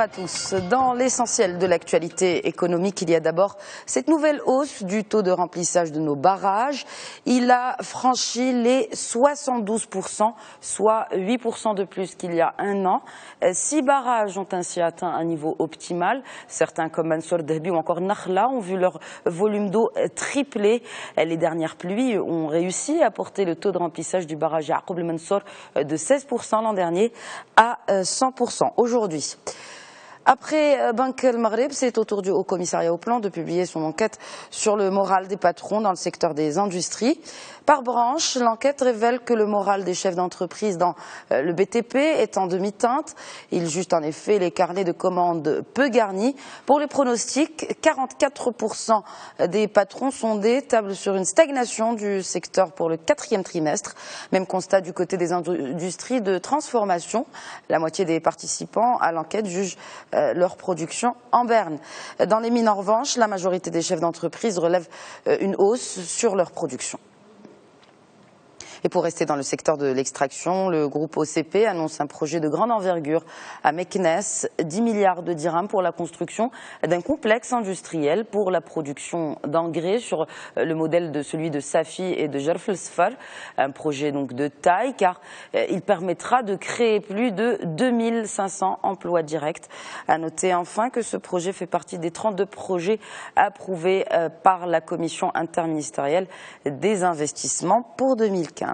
à tous. Dans l'essentiel de l'actualité économique, il y a d'abord cette nouvelle hausse du taux de remplissage de nos barrages. Il a franchi les 72%, soit 8% de plus qu'il y a un an. 6 barrages ont ainsi atteint un niveau optimal. Certains comme Mansour Dahbi ou encore Nakhla ont vu leur volume d'eau tripler. Les dernières pluies ont réussi à porter le taux de remplissage du barrage Yaqoub El Mansour de 16% l'an dernier à 100% aujourd'hui. Après Banque El Maghreb, c'est au tour du Haut Commissariat au Plan de publier son enquête sur le moral des patrons dans le secteur des industries. Par branche, l'enquête révèle que le moral des chefs d'entreprise dans le BTP est en demi-teinte. Il juge en effet les carnets de commandes peu garnis. Pour les pronostics, 44% des patrons sondés tablent sur une stagnation du secteur pour le 4e trimestre. Même constat du côté des industries de transformation. La moitié des participants à l'enquête jugent leur production en berne. Dans les mines, en revanche, la majorité des chefs d'entreprise relèvent une hausse sur leur production. Et pour rester dans le secteur de l'extraction, le groupe OCP annonce un projet de grande envergure à Meknes, 10 milliards de dirhams pour la construction d'un complexe industriel pour la production d'engrais sur le modèle de celui de Safi et de Jarf El Sfar. Un projet donc de taille car il permettra de créer plus de 2500 emplois directs. À noter enfin que ce projet fait partie des 32 projets approuvés par la commission interministérielle des investissements pour 2015.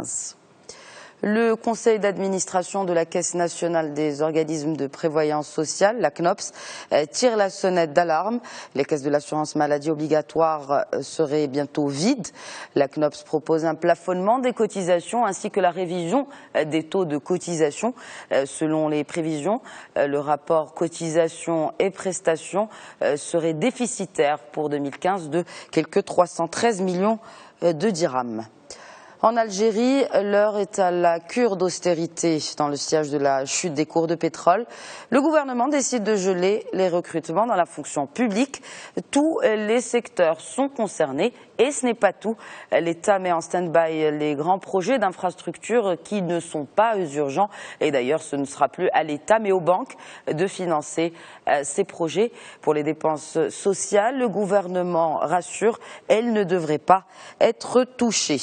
Le conseil d'administration de la Caisse nationale des organismes de prévoyance sociale, la CNOPS, tire la sonnette d'alarme. Les caisses de l'assurance maladie obligatoire seraient bientôt vides. La CNOPS propose un plafonnement des cotisations ainsi que la révision des taux de cotisation. Selon les prévisions, le rapport cotisation et prestations serait déficitaire pour 2015 de quelques 313 millions de dirhams. En Algérie, l'heure est à la cure d'austérité dans le sillage de la chute des cours de pétrole. Le gouvernement décide de geler les recrutements dans la fonction publique. Tous les secteurs sont concernés et ce n'est pas tout. L'État met en stand-by les grands projets d'infrastructures qui ne sont pas urgents. Et d'ailleurs, ce ne sera plus à l'État mais aux banques de financer ces projets. Pour les dépenses sociales, le gouvernement rassure, elles ne devraient pas être touchées.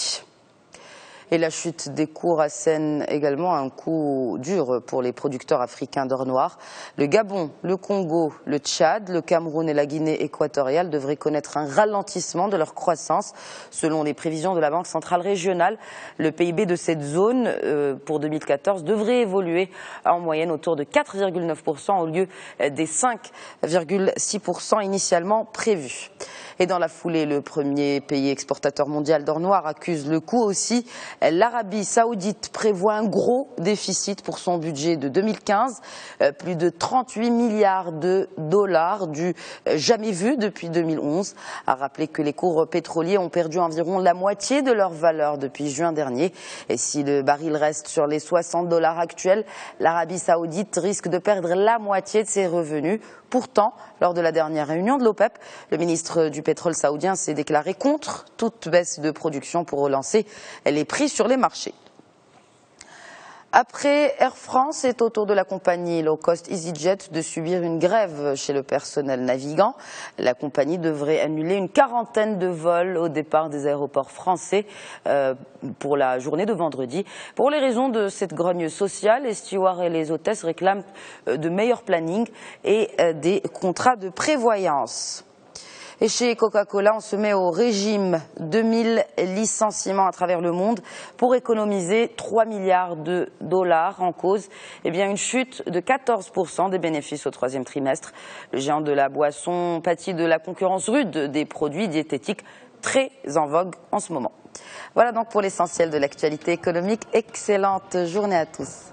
Et la chute des cours assène également un coup dur pour les producteurs africains d'or noir. Le Gabon, le Congo, le Tchad, le Cameroun et la Guinée équatoriale devraient connaître un ralentissement de leur croissance. Selon les prévisions de la Banque centrale régionale, le PIB de cette zone pour 2014 devrait évoluer en moyenne autour de 4,9% au lieu des 5,6% initialement prévus. Et dans la foulée, le premier pays exportateur mondial d'or noir accuse le coup aussi. L'Arabie saoudite prévoit un gros déficit pour son budget de 2015, plus de 38 milliards de dollars du jamais vu depuis 2011. À rappeler que les cours pétroliers ont perdu environ la moitié de leur valeur depuis juin dernier. Et si le baril reste sur les 60 dollars actuels, l'Arabie saoudite risque de perdre la moitié de ses revenus. Pourtant, lors de la dernière réunion de l'OPEP, le ministre du pétrole saoudien s'est déclaré contre toute baisse de production pour relancer les prix sur les marchés. Après Air France, c'est au tour de la compagnie low cost EasyJet de subir une grève chez le personnel navigant. La compagnie devrait annuler une quarantaine de vols au départ des aéroports français pour la journée de vendredi. Pour les raisons de cette grogne sociale, les stewards et les hôtesses réclament de meilleurs plannings et des contrats de prévoyance. Et chez Coca-Cola, on se met au régime 2000 licenciements à travers le monde pour économiser 3 milliards de dollars en cause. Eh bien, une chute de 14% des bénéfices au 3e trimestre. Le géant de la boisson pâtit de la concurrence rude des produits diététiques très en vogue en ce moment. Voilà donc pour l'essentiel de l'actualité économique. Excellente journée à tous.